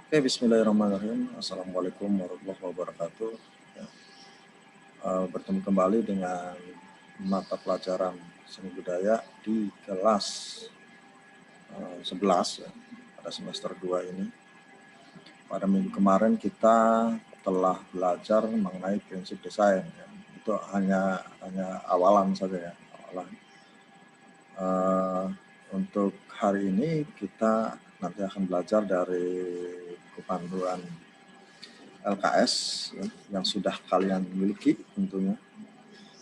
Oke, bismillahirrahmanirrahim. Assalamualaikum warahmatullahi wabarakatuh. Ya, bertemu kembali dengan mata pelajaran seni budaya di kelas 11 ya, pada semester 2 ini. Pada minggu kemarin kita telah belajar mengenai prinsip desain. Ya. Itu hanya awalan saja ya. Awalan. Untuk hari ini kita nanti akan belajar dari buku panduan LKS ya, yang sudah kalian miliki tentunya.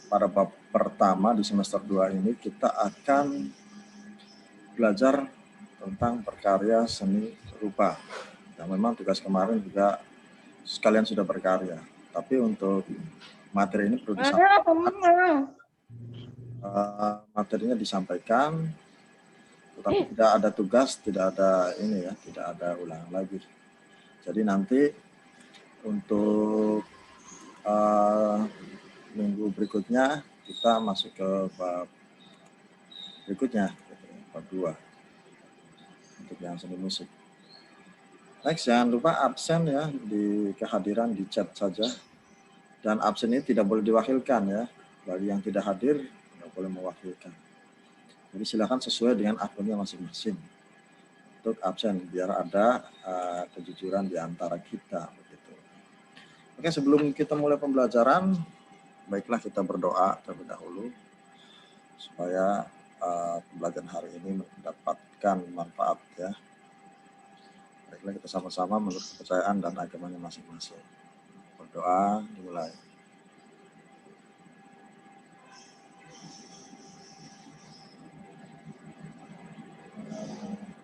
Pada bab pertama di semester 2 ini kita akan belajar tentang berkarya seni rupa. Yang memang tugas kemarin juga sekalian sudah berkarya. Tapi untuk materi ini perlu disampaikan. Materinya disampaikan, tetapi tidak ada tugas, tidak ada ini ya, tidak ada ulangan lagi. Jadi nanti untuk minggu berikutnya kita masuk ke bab berikutnya, bab 2 untuk yang seni musik. Next, jangan lupa absen ya di kehadiran di chat saja. Dan absen ini tidak boleh diwakilkan ya. Bagi yang tidak hadir tidak boleh mewakilkan. Jadi silakan sesuai dengan akunnya masing-masing untuk absen biar ada kejujuran di antara kita begitu. Oke, sebelum kita mulai pembelajaran, baiklah kita berdoa terlebih dahulu supaya pembelajaran hari ini mendapatkan manfaat ya. Baiklah kita sama-sama menurut kepercayaan dan agamanya masing-masing. Berdoa dimulai.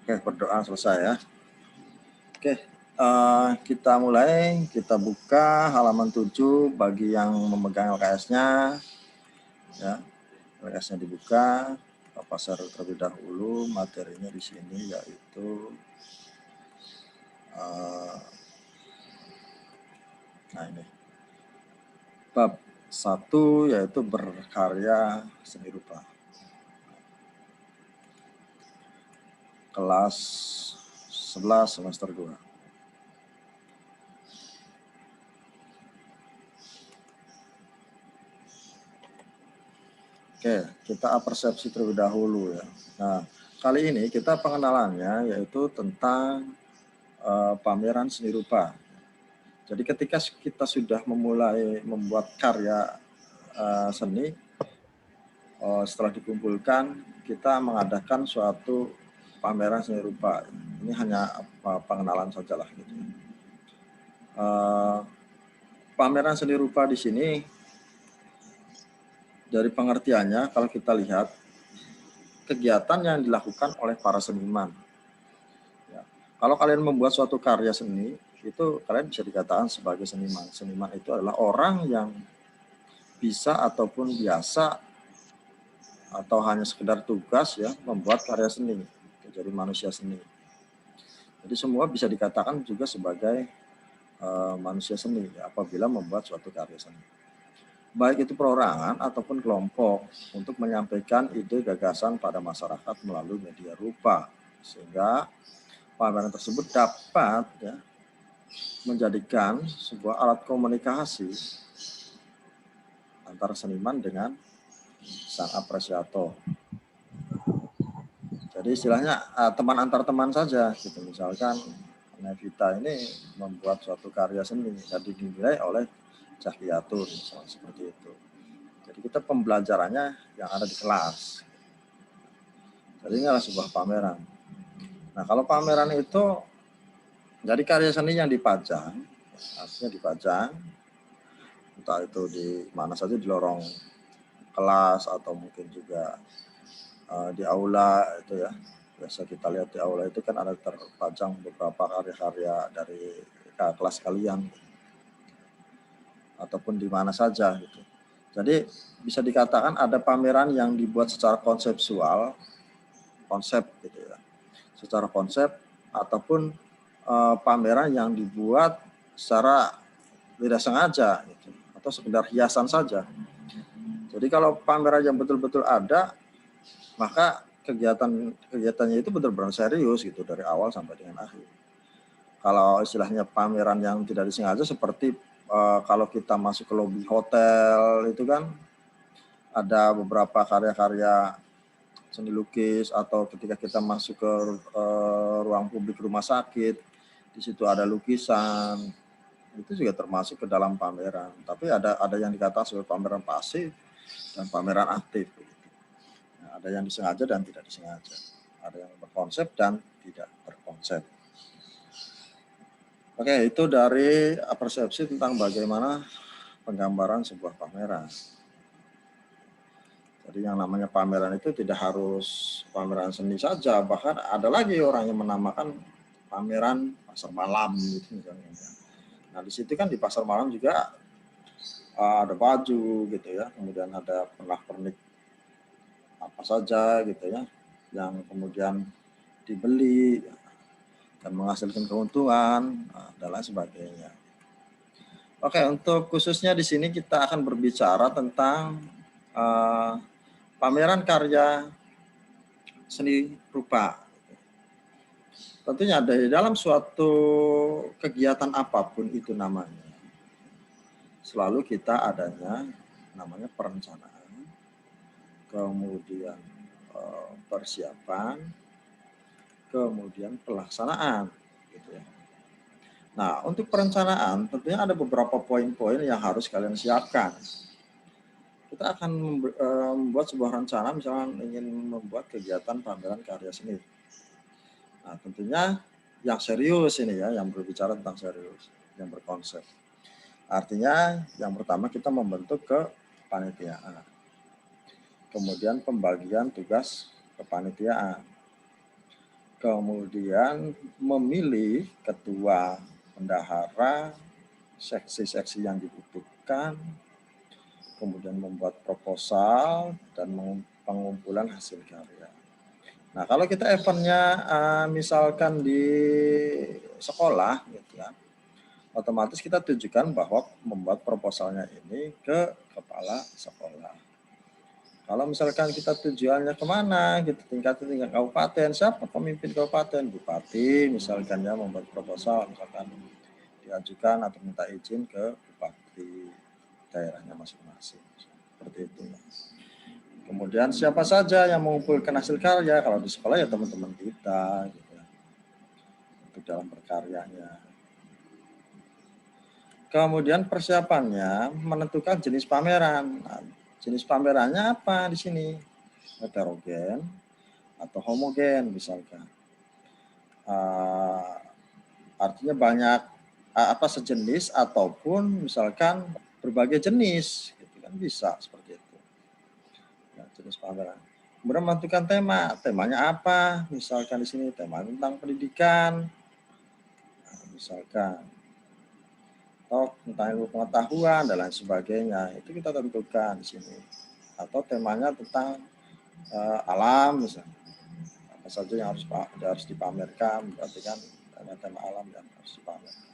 Oke, berdoa selesai ya. Oke, kita mulai. Kita buka halaman 7 bagi yang memegang LKS-nya. Ya, LKS-nya dibuka. Bapak share terlebih dahulu materinya di sini yaitu nah ini bab 1 yaitu berkarya seni rupa. Kelas 11 semester 2. Oke, kita persepsi terlebih dahulu ya. Nah, kali ini kita pengenalannya yaitu tentang pameran seni rupa. Jadi ketika kita sudah memulai membuat karya seni, setelah dikumpulkan kita mengadakan suatu pameran seni rupa. Ini hanya pengenalan sajalah gitu. Pameran seni rupa di sini dari pengertiannya kalau kita lihat kegiatan yang dilakukan oleh para seniman. Ya. Kalau kalian membuat suatu karya seni, itu kalian bisa dikatakan sebagai seniman. Seniman itu adalah orang yang bisa ataupun biasa atau hanya sekedar tugas ya membuat karya seni, jadi manusia seni. Jadi semua bisa dikatakan juga sebagai manusia seni ya, apabila membuat suatu karya seni. Baik itu perorangan ataupun kelompok untuk menyampaikan ide gagasan pada masyarakat melalui media rupa, sehingga pameran tersebut dapat ya, menjadikan sebuah alat komunikasi antara seniman dengan sang apresiator. Jadi istilahnya teman antar teman saja gitu. Misalkan Nevita ini membuat suatu karya seni dan dinilai oleh Cahyatur misalnya seperti itu. Jadi kita pembelajarannya yang ada di kelas. Jadi ini adalah sebuah pameran. Nah kalau pameran itu jadi karya seni yang dipajang, artinya dipajang, entah itu di mana saja, di lorong kelas atau mungkin juga di aula itu ya. Biasa kita lihat di aula itu kan ada terpajang beberapa karya-karya dari kelas kalian ataupun di mana saja gitu. Jadi bisa dikatakan ada pameran yang dibuat secara konseptual, konsep gitu ya, secara konsep ataupun pameran yang dibuat secara tidak sengaja gitu, atau sekedar hiasan saja. Jadi kalau pameran yang betul-betul ada, maka kegiatannya itu benar-benar serius gitu dari awal sampai dengan akhir. Kalau istilahnya pameran yang tidak disengaja seperti kalau kita masuk ke lobi hotel itu kan ada beberapa karya-karya seni lukis, atau ketika kita masuk ke ruang publik rumah sakit, di situ ada lukisan, itu juga termasuk ke dalam pameran. Tapi ada yang dikatakan sebagai pameran pasif dan pameran aktif. Nah, ada yang disengaja dan tidak disengaja. Ada yang berkonsep dan tidak berkonsep. Oke, itu dari persepsi tentang bagaimana penggambaran sebuah pameran. Jadi yang namanya pameran itu tidak harus pameran seni saja, bahkan ada lagi orang yang menamakan pameran pasar malam gitu misalnya. Nah di situ kan di pasar malam juga ada baju gitu ya, kemudian ada pernak-pernik apa saja gitu ya, yang kemudian dibeli dan menghasilkan keuntungan dan lain sebagainya. Oke, untuk khususnya di sini kita akan berbicara tentang pameran karya seni rupa. Tentunya dari dalam suatu kegiatan apapun itu namanya, selalu kita adanya namanya perencanaan, kemudian persiapan, kemudian pelaksanaan gitu ya. Nah, untuk perencanaan tentunya ada beberapa poin-poin yang harus kalian siapkan. Kita akan membuat sebuah rencana, misalnya ingin membuat kegiatan pameran karya seni. Nah, tentunya yang serius ini ya, yang berbicara tentang serius, yang berkonsep. Artinya yang pertama kita membentuk kepanitiaan. Kemudian pembagian tugas kepanitiaan. Kemudian memilih ketua, bendahara, seksi-seksi yang dibutuhkan, kemudian membuat proposal dan pengumpulan hasil karya. Nah, kalau kita eventnya misalkan di sekolah, gitu ya, otomatis kita tujukan bahwa membuat proposalnya ini ke kepala sekolah. Kalau misalkan kita tujuannya kemana, gitu, tingkat kabupaten, siapa pemimpin kabupaten, bupati, misalkan ya membuat proposal, misalkan diajukan atau minta izin ke bupati daerahnya masing-masing, seperti itu. Kemudian siapa saja yang mengumpulkan hasil karya, kalau di sekolah ya teman-teman kita, gitu ya, untuk dalam berkaryanya. Kemudian persiapannya menentukan jenis pameran. Nah, jenis pamerannya apa di sini? Heterogen atau homogen misalkan. Artinya banyak apa sejenis ataupun misalkan berbagai jenis, gitu kan bisa seperti itu. Nah, jenis pameran. Kemudian menentukan tema, temanya apa? Misalkan di sini tema tentang pendidikan, nah, misalkan, atau tentang ilmu pengetahuan dan lain sebagainya. Itu kita tentukan di sini. Atau temanya tentang alam misalnya. Apa saja yang harus dipamerkan, berarti kan tema alam yang harus dipamerkan.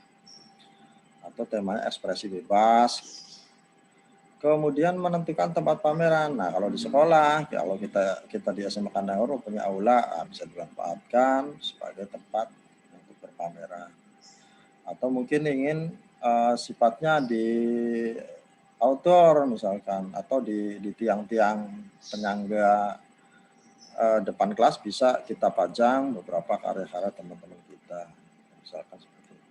Atau temanya ekspresi bebas. Kemudian menentukan tempat pameran. Nah, kalau di sekolah, kalau kita di SMA Kandangoro punya aula, bisa dimanfaatkan sebagai tempat untuk berpameran. Atau mungkin ingin sifatnya di outdoor misalkan, atau di tiang-tiang penyangga depan kelas bisa kita pajang beberapa karya-karya teman-teman kita, misalkan seperti itu.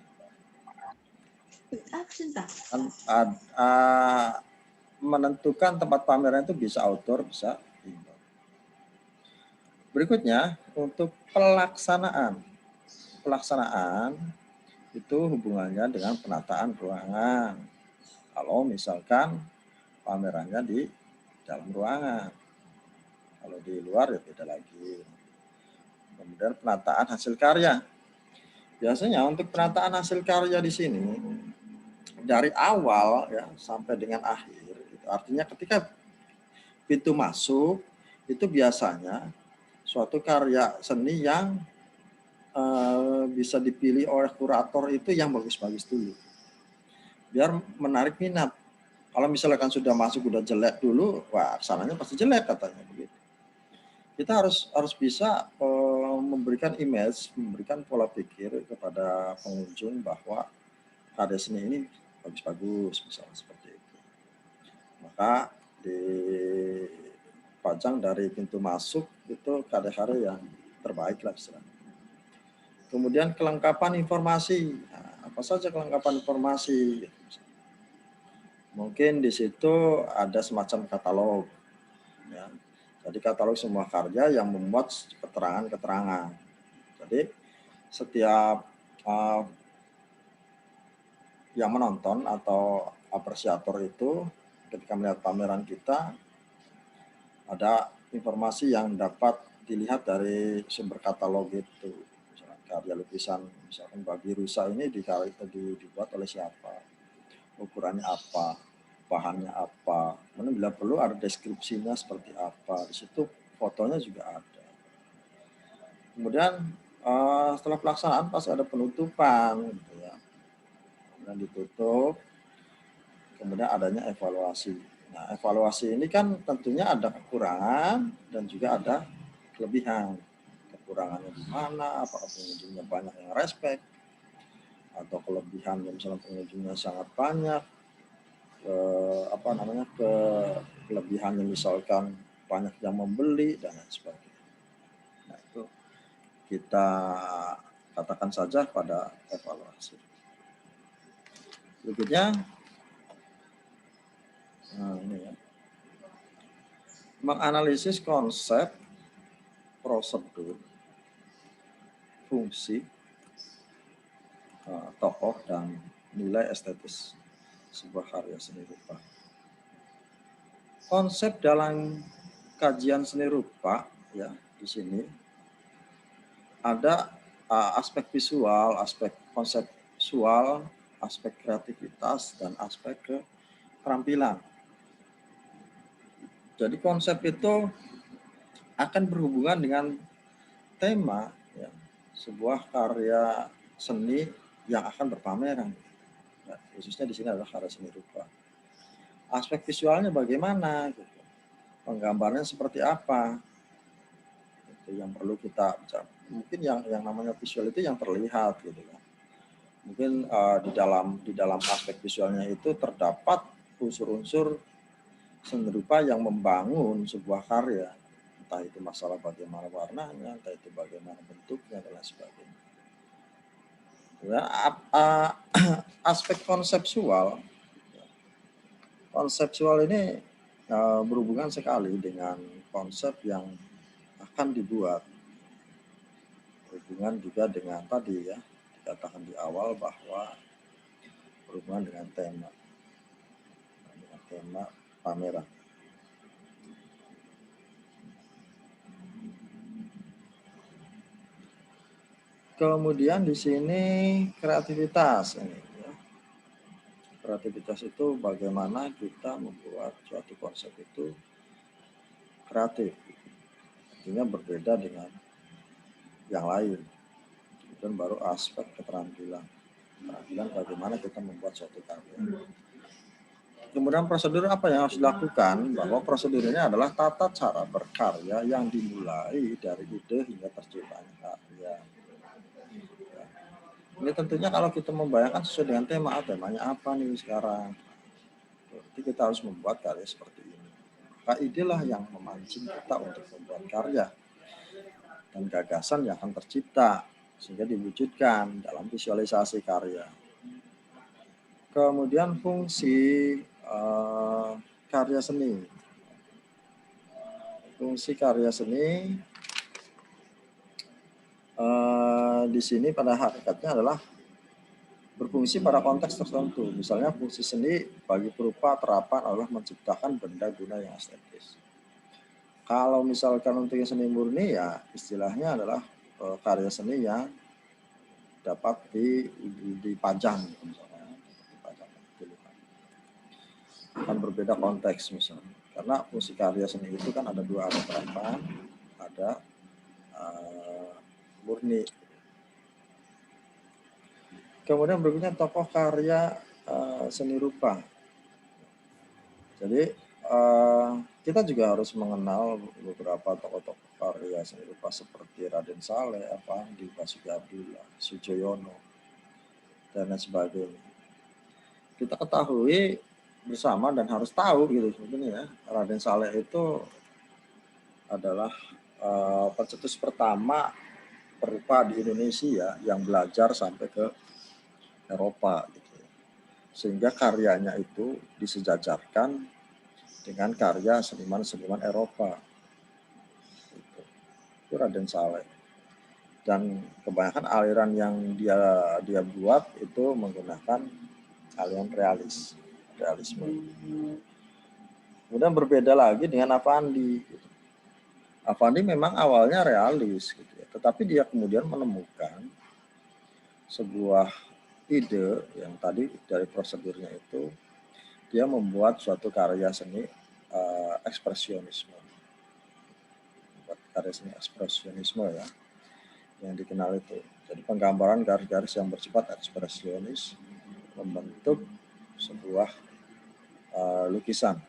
Menentukan tempat pameran itu bisa outdoor, bisa indoor. Berikutnya untuk pelaksanaan. Pelaksanaan itu hubungannya dengan penataan ruangan. Kalau misalkan pamerannya di dalam ruangan, kalau di luar ya beda lagi. Kemudian penataan hasil karya. Biasanya untuk penataan hasil karya di sini dari awal ya sampai dengan akhir. Artinya ketika pintu masuk itu biasanya suatu karya seni yang bisa dipilih oleh kurator itu yang bagus-bagus dulu, biar menarik minat. Kalau misalkan sudah masuk udah jelek dulu, wah sananya pasti jelek katanya begitu. Kita harus bisa memberikan image, memberikan pola pikir kepada pengunjung bahwa karya seni ini bagus-bagus, misalnya seperti itu. Maka dipajang dari pintu masuk itu karya-karya yang terbaik lah istilahnya. Kemudian kelengkapan informasi. Nah, apa saja kelengkapan informasi? Mungkin di situ ada semacam katalog. Ya. Jadi katalog semua karya yang memuat keterangan-keterangan. Jadi setiap yang menonton atau apresiator itu ketika melihat pameran kita ada informasi yang dapat dilihat dari sumber katalog itu. Misalkan karya lukisan, misalkan babi rusa ini dibuat oleh siapa, ukurannya apa, bahannya apa, kemudian bila perlu ada deskripsinya seperti apa, di situ fotonya juga ada. Kemudian setelah pelaksanaan pasti ada penutupan, gitu ya. Kemudian ditutup, kemudian adanya evaluasi. Nah, evaluasi ini kan tentunya ada kekurangan dan juga ada kelebihan. Kekurangannya di mana, apakah pengunjungnya banyak yang respect, atau kelebihannya misalnya pengunjungnya sangat banyak, kelebihannya misalkan banyak yang membeli dan lain sebagainya. Nah, itu kita katakan saja pada evaluasi. Berikutnya, ini ya, menganalisis konsep, prosedur, fungsi, tokoh dan nilai estetis sebuah karya seni rupa. Konsep dalam kajian seni rupa ya di sini ada aspek visual, aspek konseptual, aspek kreativitas dan aspek keterampilan. Jadi konsep itu akan berhubungan dengan tema ya, sebuah karya seni yang akan berpameran. Nah, khususnya di sini adalah karya seni rupa. Aspek visualnya bagaimana? Gitu. Penggambarannya seperti apa? Itu yang perlu kita bicara. Mungkin yang namanya visual itu yang terlihat gitu kan. Mungkin di dalam aspek visualnya itu terdapat unsur-unsur seni rupa yang membangun sebuah karya. Entah itu masalah bagaimana warnanya, entah itu bagaimana bentuknya dan lain sebagainya. Ya, aspek konseptual ini berhubungan sekali dengan konsep yang akan dibuat. Berhubungan juga dengan tadi ya, dikatakan di awal bahwa berhubungan dengan tema pameran. Kemudian di sini kreativitas ini ya. Kreativitas itu bagaimana kita membuat suatu konsep itu kreatif. Artinya berbeda dengan yang lain. Dan baru aspek keterampilan. Keterampilan bagaimana kita membuat suatu karya. Kemudian prosedur apa yang harus dilakukan? Bahwa prosedur ini adalah tata cara berkarya yang dimulai dari ide hingga terciptanya karya. Ini tentunya kalau kita membayangkan sesuai dengan temanya apa nih sekarang. Jadi kita harus membuat karya seperti ini. Maka idelah yang memancing kita untuk membuat karya. Dan gagasan yang akan tercipta sehingga diwujudkan dalam visualisasi karya. Kemudian fungsi karya seni. Fungsi karya seni di sini pada hakikatnya adalah berfungsi pada konteks tertentu. Misalnya fungsi seni bagi perupa terapan adalah menciptakan benda guna yang estetis. Kalau misalkan untuk yang seni murni ya istilahnya adalah karya seni yang dapat dipajang misalnya. Akan berbeda konteks misalnya. Karena fungsi karya seni itu kan ada dua, ada terapan, ada murni. Kemudian berikutnya tokoh karya seni rupa. Jadi kita juga harus mengenal beberapa tokoh-tokoh karya seni rupa seperti Raden Saleh, Avandi, Basuki Abdullah, Sujoyono, dan lain sebagainya. Kita ketahui bersama dan harus tahu gitu sebenarnya Raden Saleh itu adalah pencetus pertama perupa di Indonesia yang belajar sampai ke Eropa gitu. Sehingga karyanya itu disejajarkan dengan karya seniman-seniman Eropa. Itu Raden Saleh. Dan kebanyakan aliran yang dia buat itu menggunakan aliran realisme. Kemudian berbeda lagi dengan Avandi. Avandi memang awalnya realis, gitu ya. Tetapi dia kemudian menemukan sebuah ide yang tadi dari prosedurnya itu dia membuat suatu karya seni ekspresionisme. Karya seni ekspresionisme ya, yang dikenal itu. Jadi penggambaran garis-garis yang bersifat ekspresionis membentuk sebuah lukisan.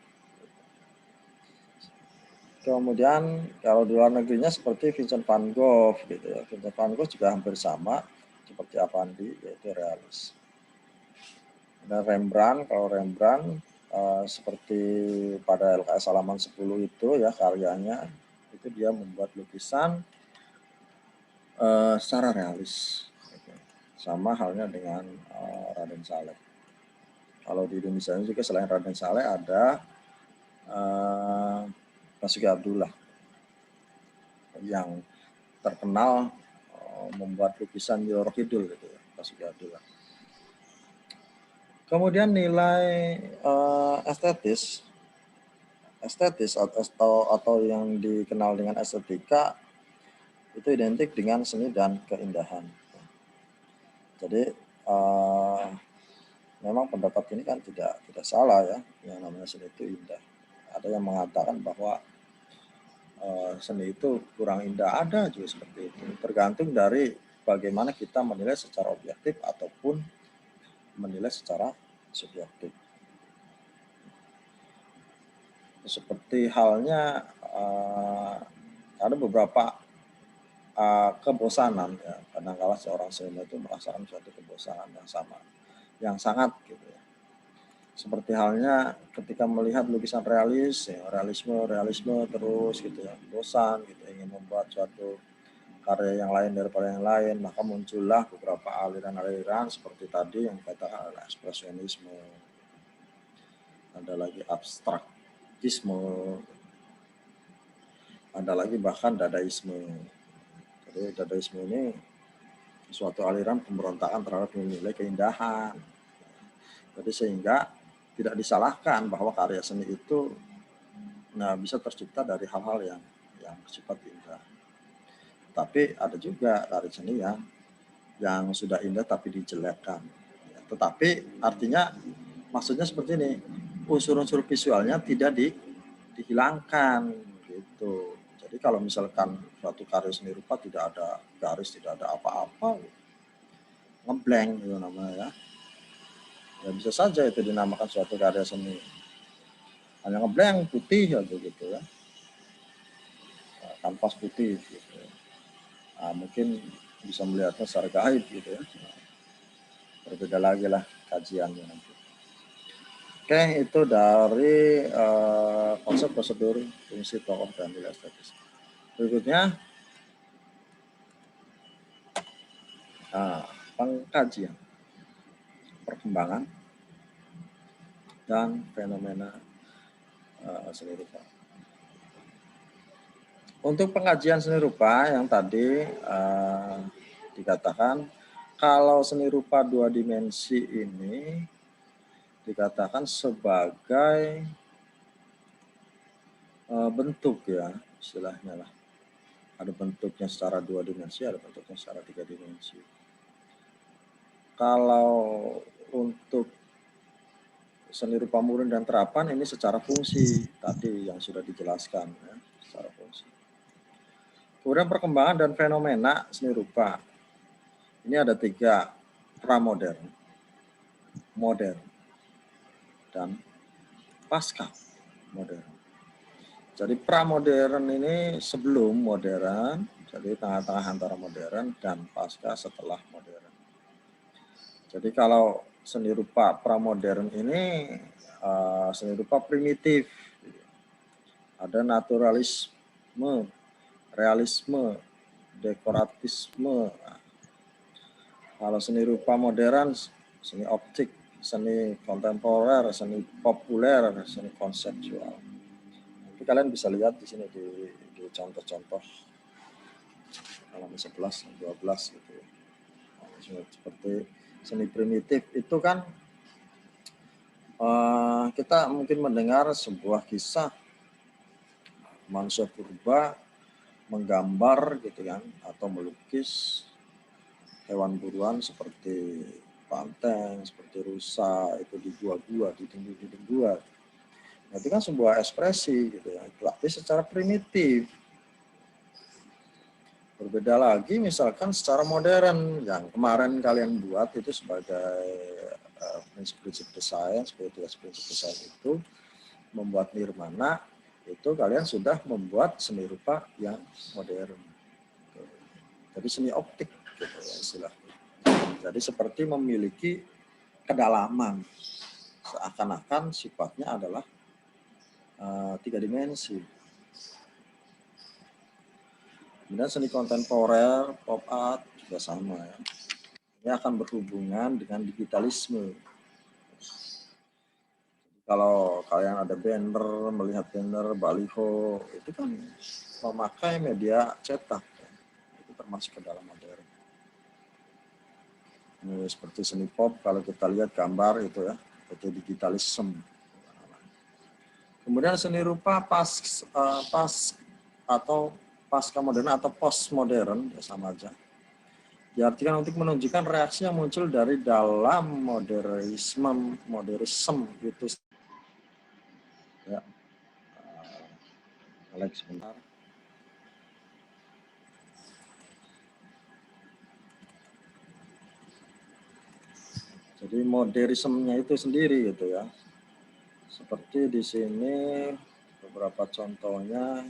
Kemudian kalau di luar negerinya seperti Vincent van Gogh gitu ya. Vincent van Gogh juga hampir sama seperti Avandi, yaitu realis. Dan Rembrandt, kalau Rembrandt seperti pada LKS halaman 10 itu ya karyanya itu dia membuat lukisan secara realis. Sama halnya dengan Raden Saleh. Kalau di Indonesia juga selain Raden Saleh ada Basuki Abdullah yang terkenal membuat lukisan Nyi Kidul gitu ya, Basuki Abdullah. Kemudian nilai estetis atau yang dikenal dengan estetika itu identik dengan seni dan keindahan. Jadi memang pendapat ini kan tidak salah ya, yang namanya seni itu indah. Ada yang mengatakan bahwa seni itu kurang indah, ada juga seperti itu. Tergantung dari bagaimana kita menilai secara objektif ataupun menilai secara subjektif. Seperti halnya ada beberapa kebosanan ya. Kadang-kala seorang seniman itu merasakan suatu kebosanan yang sangat gitu ya. Seperti halnya ketika melihat lukisan realis, ya, realisme terus gitu ya, bosan gitu, ingin membuat suatu karya yang lain daripada yang lain, maka muncullah beberapa aliran-aliran seperti tadi yang dikatakan adalah ekspresionisme, ada lagi abstraktisme, ada lagi bahkan dadaisme. Jadi dadaisme ini suatu aliran pemberontakan terhadap nilai keindahan. Jadi sehingga tidak disalahkan bahwa karya seni itu bisa tercipta dari hal-hal yang bersifat indah. Tapi ada juga karya seni yang sudah indah tapi dijelekkan. Tetapi artinya maksudnya seperti ini, unsur-unsur visualnya tidak dihilangkan gitu. Jadi kalau misalkan suatu karya seni rupa tidak ada garis, tidak ada apa-apa, ngeblank gitu namanya ya. Ya bisa saja itu dinamakan suatu karya seni. Hanya ngeblank putih aja gitu ya. Kanvas putih gitu. Mungkin bisa melihatnya secara gaib gitu ya. Berbeda lagi lah kajiannya nanti. Oke, itu dari konsep prosedur fungsi tokoh dan nilai estetis. Berikutnya pengkajian perkembangan dan fenomena seni rupa. Untuk pengkajian seni rupa yang tadi dikatakan kalau seni rupa dua dimensi ini dikatakan sebagai bentuk ya istilahnya lah. Ada bentuknya secara dua dimensi, ada bentuknya secara tiga dimensi. Kalau untuk seni rupa murni dan terapan ini secara fungsi tadi yang sudah dijelaskan ya, secara fungsi. Kemudian perkembangan dan fenomena seni rupa. Ini ada 3, pramodern, modern, dan pasca modern. Jadi pramodern ini sebelum modern, jadi tengah-tengah antara modern dan pasca setelah modern. Jadi kalau seni rupa pramodern ini seni rupa primitif, ada naturalisme, realisme, dekoratisme. Kalau seni rupa modern, seni optik, seni kontemporer, seni populer, seni konseptual. Nanti kalian bisa lihat di sini di contoh-contoh halaman 11, 12 gitu ya. Seperti seni primitif itu kan kita mungkin mendengar sebuah kisah manusia purba menggambar gitu kan atau melukis hewan buruan seperti banteng, seperti rusa itu di gua-gua, di dinding gua. Nah, itu kan sebuah ekspresi gitu ya, tapi secara primitif. Berbeda lagi misalkan secara modern yang kemarin kalian buat itu sebagai prinsip-prinsip desain, sebagai prinsip desain itu membuat nirmana, itu kalian sudah membuat seni rupa yang modern. Jadi seni optik gitu ya istilahnya. Jadi seperti memiliki kedalaman, seakan-akan sifatnya adalah 3 dimensi. Kemudian seni kontemporer, pop art juga sama ya. Ini akan berhubungan dengan digitalisme. Kalau kalian ada banner, melihat banner, baliho, itu kan memakai media cetak. Itu termasuk ke dalam modern. Ini seperti seni pop, kalau kita lihat gambar itu ya, itu digitalisme. Kemudian seni rupa pasca modern atau postmodern, ya sama aja. Diartikan untuk menunjukkan reaksi yang muncul dari dalam modernisme itu. Ya, Alex sebentar. Jadi modernismenya itu sendiri gitu ya. Seperti di sini beberapa contohnya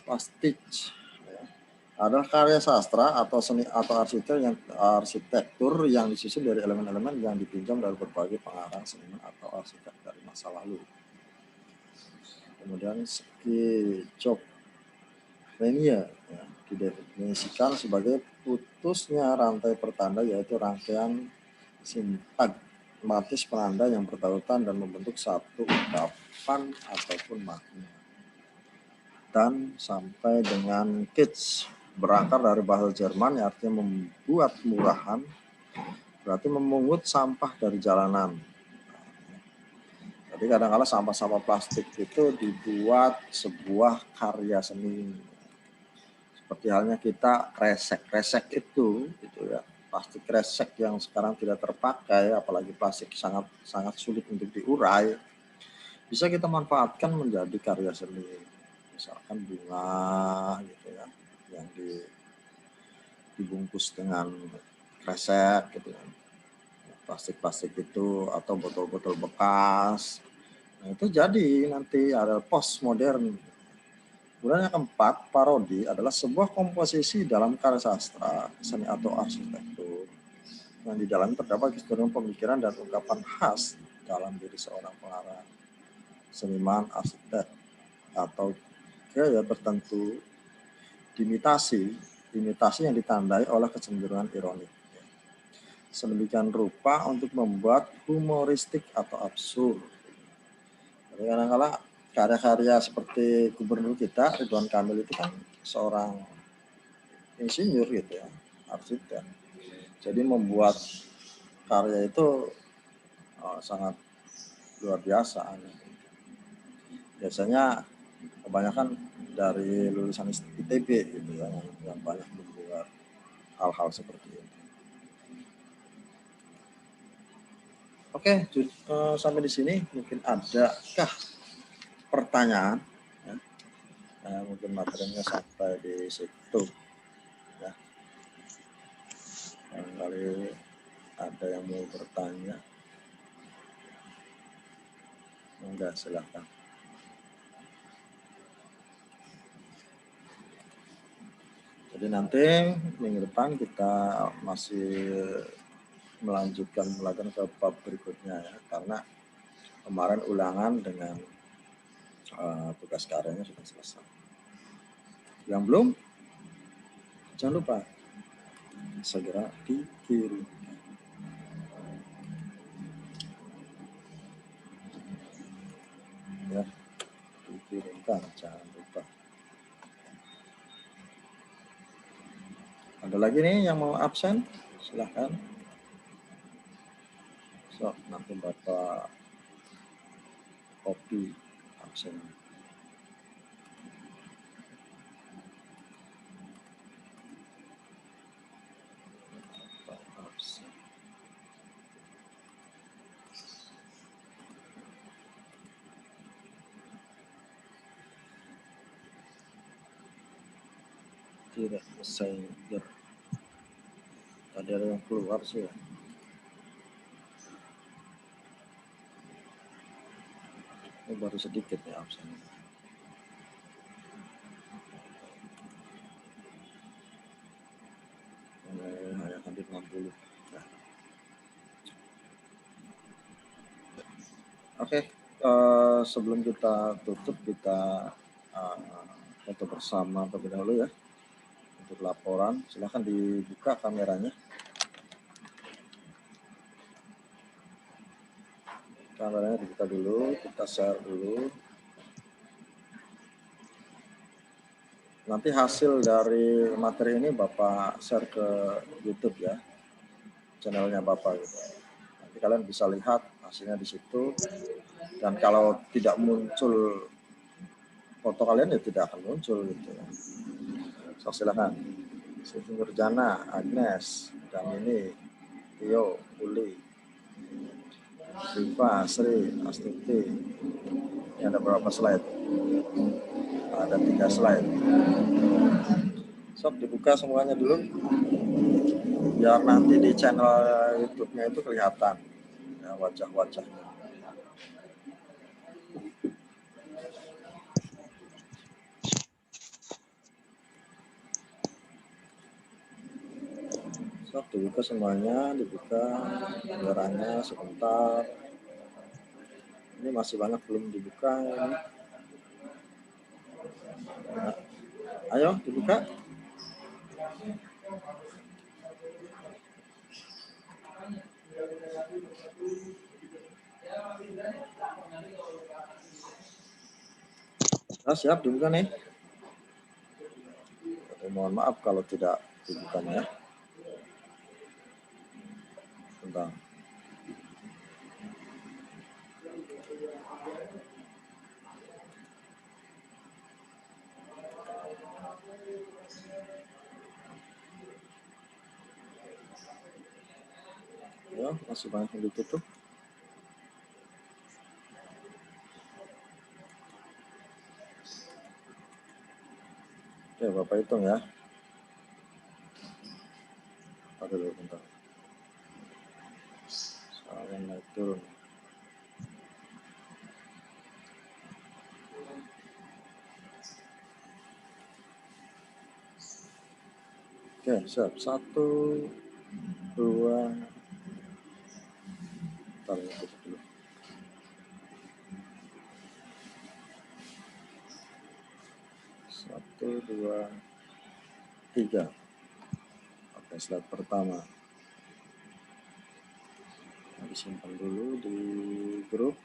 plastik. Ya. Adalah karya sastra atau seni atau arsitektur yang disusun dari elemen-elemen yang dipinjam dari berbagai pengarang seniman atau arsitek dari masa lalu. Kemudian skizofrenia ya, didefinisikan sebagai putusnya rantai pertanda yaitu rangkaian sintagmatis penanda yang bertautan dan membentuk satu ungkapan ataupun makna. Dan sampai dengan Kitsch berakar dari bahasa Jerman yang artinya membuat murahan, berarti memungut sampah dari jalanan. Jadi kadang-kadang sampah-sampah plastik itu dibuat sebuah karya seni. Seperti halnya kita kresek itu gitu ya. Plastik kresek yang sekarang tidak terpakai, apalagi plastik sangat sulit untuk diurai, bisa kita manfaatkan menjadi karya seni. Misalkan bunga gitu ya, yang dibungkus dengan kresek gitu ya. Plastik-plastik itu atau botol-botol bekas. Nah, itu jadi nanti ada postmodern. Kemudian yang keempat, parodi adalah sebuah komposisi dalam karya sastra, seni atau arsitektur yang di dalam terdapat kecenderungan pemikiran dan ungkapan khas dalam diri seorang pengarang, seniman, arsitek, atau gaya tertentu diimitasi yang ditandai oleh kecenderungan ironik. Sedemikian rupa untuk membuat humoristik atau absurd. Jadi kadang-kadang karya-karya seperti gubernur kita, Ridwan Kamil itu kan seorang insinyur gitu ya, arsitek. Jadi membuat karya itu sangat luar biasa. Biasanya kebanyakan dari lulusan ITB gitu ya, yang banyak membuat hal-hal seperti itu. Oke, sampai di sini mungkin adakah pertanyaan? Ya. Mungkin materinya sampai di situ. Ya. Barangkali ada yang mau bertanya. Enggak, silakan. Jadi nanti minggu depan kita masih melakukan ke bab berikutnya ya, karena kemarin ulangan dengan tugas karyanya sudah selesai. Yang belum, jangan lupa segera dikirim. Ya, dikirimkan, jangan lupa. Ada lagi nih yang mau absen? Silahkan. So, nanti Bapak copy absen. Tidak messenger. Tadi ada yang keluar sih ya. Ini baru sedikit nih absen. Hanya hampir 60. Nah. Oke, sebelum kita tutup, kita foto bersama terlebih dahulu ya. Untuk laporan, silahkan dibuka kameranya. Kameranya dibuka dulu, kita share dulu. Nanti hasil dari materi ini Bapak share ke YouTube ya, channelnya Bapak gitu. Nanti kalian bisa lihat hasilnya di situ. Dan kalau tidak muncul foto kalian ya tidak akan muncul gitu ya. So, silakan. Siti Nurjana, Agnes, Damini, Tio, Uli, Riva, Sri, Astuti. Ini ada berapa slide? Ada 3 slide. Sok dibuka semuanya dulu. Biar nanti di channel YouTube-nya itu kelihatan ya, wajah-wajahnya. Sok dibuka semuanya, dibuka kameranya sebentar. Ini masih banyak belum dibuka ini. Nah, ayo dibuka. Nah, siap dibuka nih. Mohon maaf kalau tidak dibukanya. Bentar. Ya, masih banyak yang ditutup. Oke, Bapak hitung ya. Oke, dulu bentar. Saya naik turun. Oke, siap. 1, 2. Bentar, tutup dulu. 1, 2, 3. Oke, slide pertama. Disimpan dulu di grup.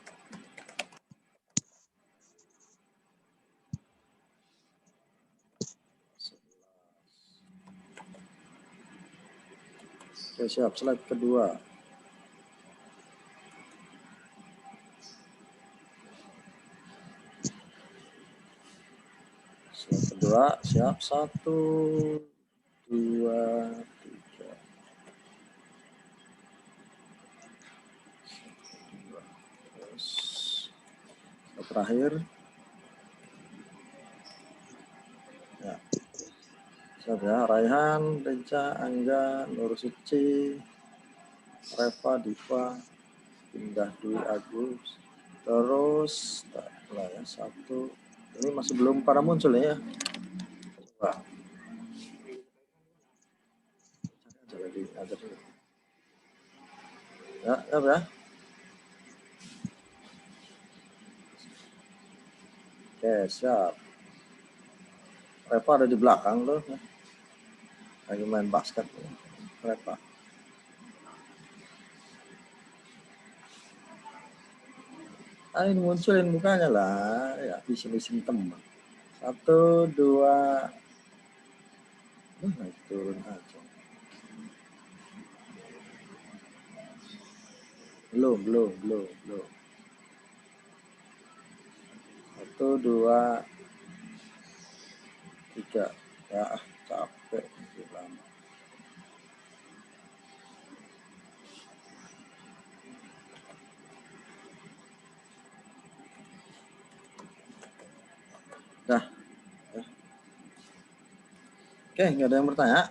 Oke, siap. Slide kedua. Slide kedua, siap. 1, 2, 3. Terus terakhir. Ya. Siap ya. Raihan, Reja, Angga, Nur Suci, Reva, Diva, Indah Dwi Agus. Terus lah ya, 1. Ini masih belum pada muncul ya. Coba. diajar dulu. Ya, ya. Oke, siap. Reva ada di belakang loh. Lagi main basket. Reva. Ini munculin mukanya lah. Ya, isin-isin teman. 1, 2. Naik turun aja. Belum. 1, 2, 3. Ya, capek. Lama. Dah. Ya. Oke, nggak ada yang bertanya?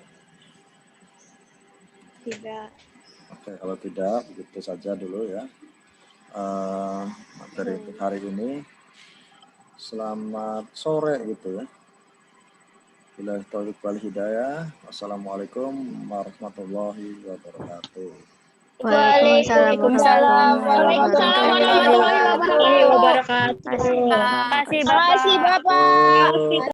Tidak. Oke, kalau tidak, begitu saja dulu ya. Materi untuk hari ini. Selamat sore gitu ya. Billahi taufiq wal hidayah. Wassalamualaikum warahmatullahi wabarakatuh. Waalaikumsalam warahmatullahi wabarakatuh. Terima kasih, Terima kasih, Bapak. Tuh.